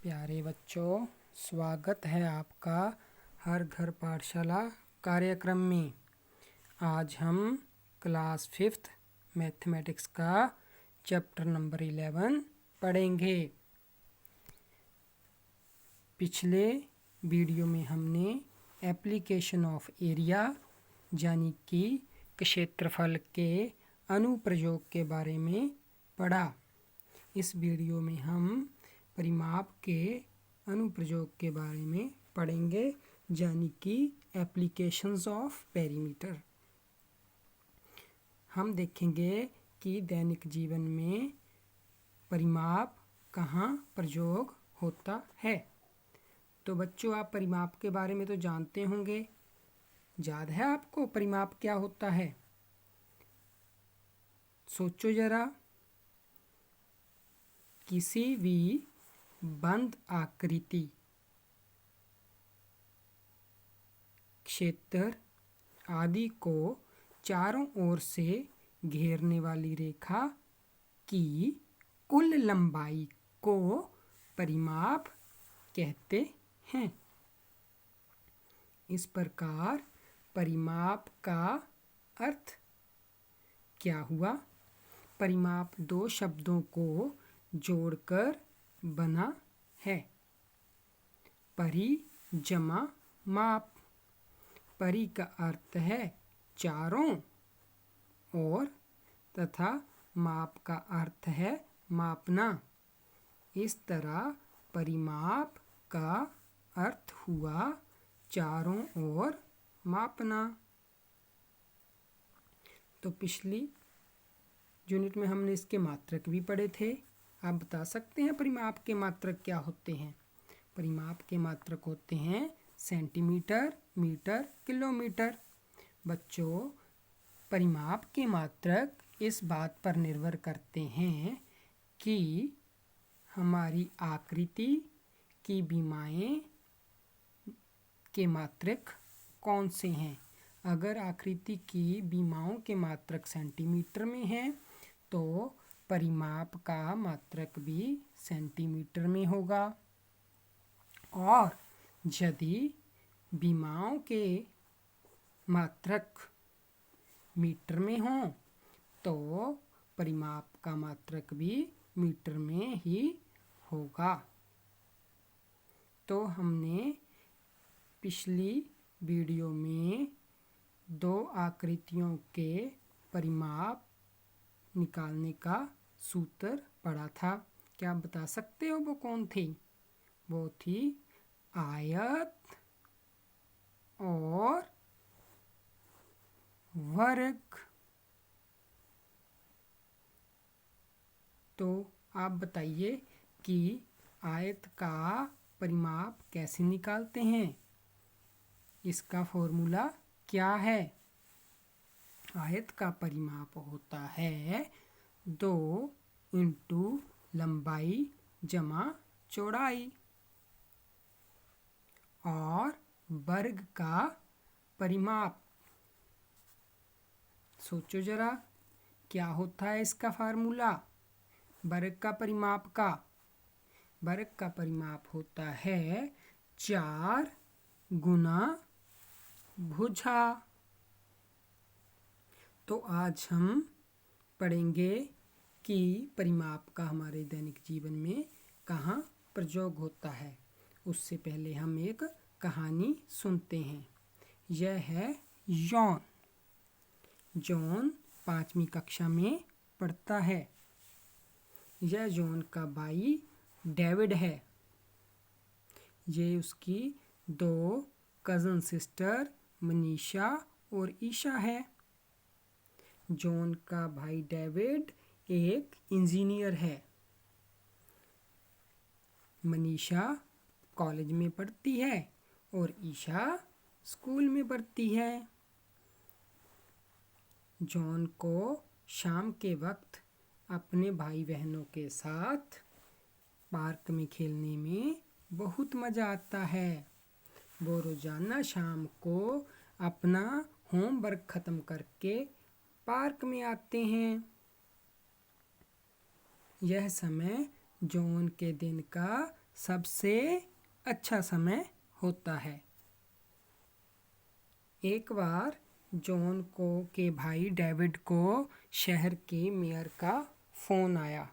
प्यारे बच्चों, स्वागत है आपका हर घर पाठशाला कार्यक्रम में। आज हम क्लास 5th मैथमेटिक्स का चैप्टर नंबर 11 पढ़ेंगे। पिछले वीडियो में हमने एप्लीकेशन ऑफ एरिया यानी कि क्षेत्रफल के अनुप्रयोग के बारे में पढ़ा। इस वीडियो में हम परिमाप के अनुप्रयोग के बारे में पढ़ेंगे यानी कि एप्लीकेशंस ऑफ पेरीमीटर। हम देखेंगे कि दैनिक जीवन में परिमाप कहाँ प्रयोग होता है। तो बच्चों, आप परिमाप के बारे में तो जानते होंगे। याद है आपको परिमाप क्या होता है? सोचो जरा। किसी भी बंद आकृति, क्षेत्र आदि को चारों ओर से घेरने वाली रेखा की कुल लंबाई को परिमाप कहते हैं। इस प्रकार परिमाप का अर्थ क्या हुआ? परिमाप दो शब्दों को जोड़कर बना है। परि जमा माप। परि का अर्थ है चारों ओर तथा माप का अर्थ है मापना। इस तरह परिमाप का अर्थ हुआ चारों ओर मापना। तो पिछली यूनिट में हमने इसके मात्रक भी पढ़े थे। आप बता सकते हैं परिमाप के मात्रक क्या होते हैं? परिमाप के मात्रक होते हैं सेंटीमीटर, मीटर, किलोमीटर। बच्चों, परिमाप के मात्रक इस बात पर निर्भर करते हैं कि हमारी आकृति की विमाएं के मात्रक कौन से हैं। अगर आकृति की विमाओं के मात्रक सेंटीमीटर में हैं तो परिमाप का मात्रक भी सेंटीमीटर में होगा, और यदि विमाओं के मात्रक मीटर में हों तो परिमाप का मात्रक भी मीटर में ही होगा। तो हमने पिछली वीडियो में दो आकृतियों के परिमाप निकालने का सूत्र पढ़ा था। क्या आप बता सकते हो वो कौन थी? वो थी आयत और वर्ग। तो आप बताइए कि आयत का परिमाप कैसे निकालते हैं? इसका फॉर्मूला क्या है? आयत का परिमाप होता है 2 इंटू लंबाई जमा चौड़ाई। और वर्ग का परिमाप, सोचो जरा, क्या होता है इसका फार्मूला? वर्ग का परिमाप का होता है 4 गुना भुजा। तो आज हम पढ़ेंगे कि परिमाप का हमारे दैनिक जीवन में कहाँ प्रयोग होता है। उससे पहले हम एक कहानी सुनते हैं। यह है जॉन। जॉन 5वीं कक्षा में पढ़ता है। यह जॉन का भाई डेविड है। ये उसकी 2 कज़न सिस्टर मनीषा और ईशा है। जॉन का भाई डेविड एक इंजीनियर है। मनीषा कॉलेज में पढ़ती है और ईशा स्कूल में पढ़ती है। जॉन को शाम के वक्त अपने भाई बहनों के साथ पार्क में खेलने में बहुत मज़ा आता है। वो रोज़ाना शाम को अपना होमवर्क ख़त्म करके पार्क में आते हैं। यह समय जॉन के दिन का सबसे अच्छा समय होता है। एक बार जॉन को के भाई डेविड को शहर के मेयर का फ़ोन आया।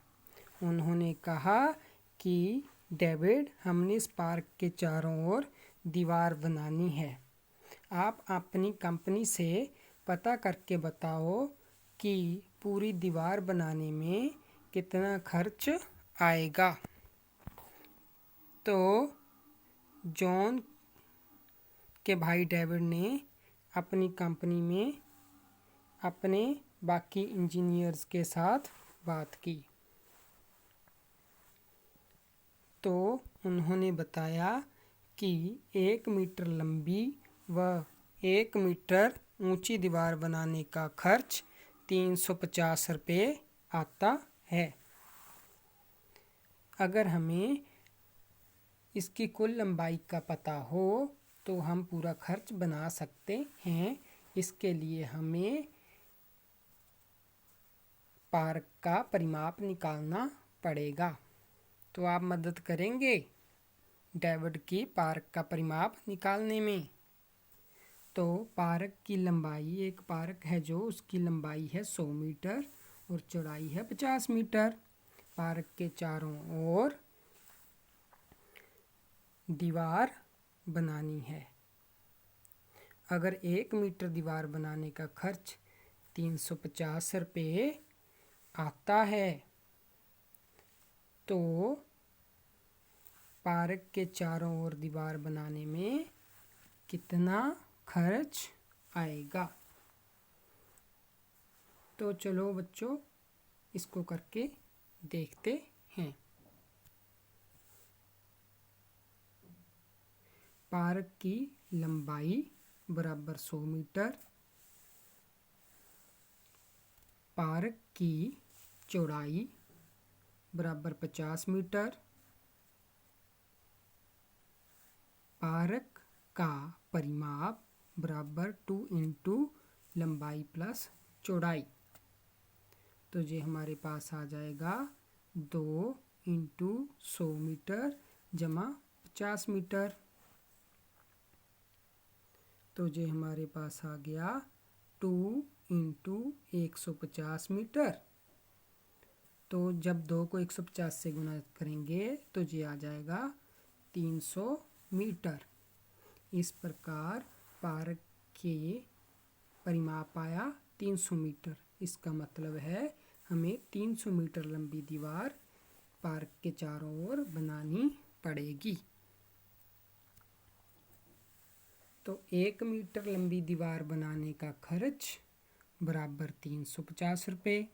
उन्होंने कहा कि डेविड, हमने इस पार्क के चारों ओर दीवार बनानी है। आप अपनी कंपनी से पता करके बताओ कि पूरी दीवार बनाने में कितना खर्च आएगा। तो जॉन के भाई डेविड ने अपनी कंपनी में अपने बाकी इंजीनियर्स के साथ बात की। तो उन्होंने बताया कि 1 मीटर लंबी व 1 मीटर ऊंची दीवार बनाने का खर्च 350 रुपये आता है। अगर हमें इसकी कुल लंबाई का पता हो तो हम पूरा खर्च बना सकते हैं। इसके लिए हमें पार्क का परिमाप निकालना पड़ेगा। तो आप मदद करेंगे डेविड की पार्क का परिमाप निकालने में। तो पार्क की लंबाई, एक पार्क है जो उसकी लंबाई है 100 मीटर और चौड़ाई है 50 मीटर। पार्क के चारों ओर दीवार बनानी है। अगर 1 मीटर दीवार बनाने का खर्च 350 रुपये आता है तो पार्क के चारों ओर दीवार बनाने में कितना खर्च आएगा। तो चलो बच्चों, इसको करके देखते हैं। पार्क की लंबाई बराबर 100 मीटर, पार्क की चौड़ाई बराबर 50 मीटर, पार्क का परिमाप बराबर 2 इंटू लंबाई प्लस चौड़ाई। तो ये हमारे पास आ जाएगा 2 इंटू 100 मीटर जमा 50 मीटर। तो ये हमारे पास आ गया 2 इंटू 150 मीटर। तो जब 2 को 150 से गुना करेंगे तो ये आ जाएगा 300 मीटर। इस प्रकार पार्क के परिमाप आया 300 मीटर। इसका मतलब है हमें 300 मीटर लंबी दीवार पार्क के चारों ओर बनानी पड़ेगी। तो 1 मीटर लंबी दीवार बनाने का खर्च बराबर 350 रुपये।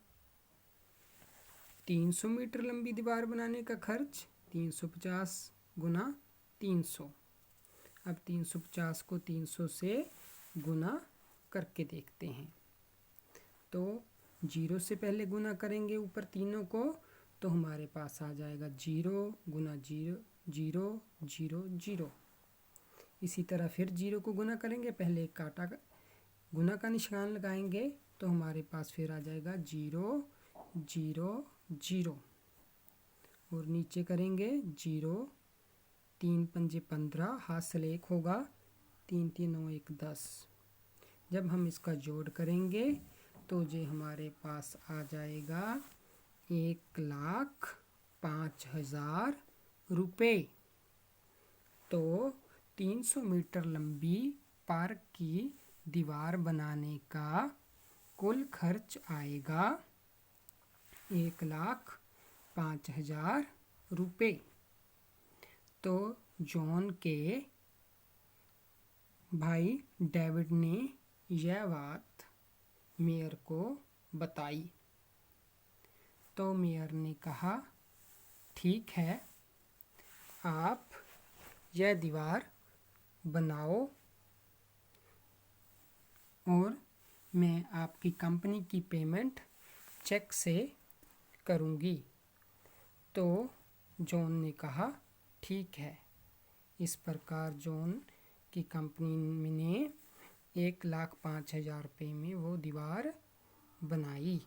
300 मीटर लंबी दीवार बनाने का खर्च 350 गुना 300। अब 350 को 300 से गुना करके देखते हैं। तो 0 से पहले गुना करेंगे ऊपर तीनों को, तो हमारे पास आ जाएगा 0 गुना 0 0 0 0। इसी तरह फिर 0 को गुना करेंगे, पहले काटा गुना का निशान लगाएंगे तो हमारे पास फिर आ जाएगा 0 0 0। और नीचे करेंगे 0, 3 पंजे 15, हाथ से 1 होगा, 3 3 9 1 10। जब हम इसका जोड़ करेंगे तो ये हमारे पास आ जाएगा 1,05,000 रुपये। तो 300 मीटर लंबी पार्क की दीवार बनाने का कुल खर्च आएगा 1,05,000 रुपये। तो जॉन के भाई डेविड ने यह बात मेयर को बताई। तो मेयर ने कहा, ठीक है, आप यह दीवार बनाओ और मैं आपकी कंपनी की पेमेंट चेक से करूँगी। तो जॉन ने कहा, ठीक है। इस प्रकार जॉन की कंपनी ने 1,05,000 रुपये में वो दीवार बनाई।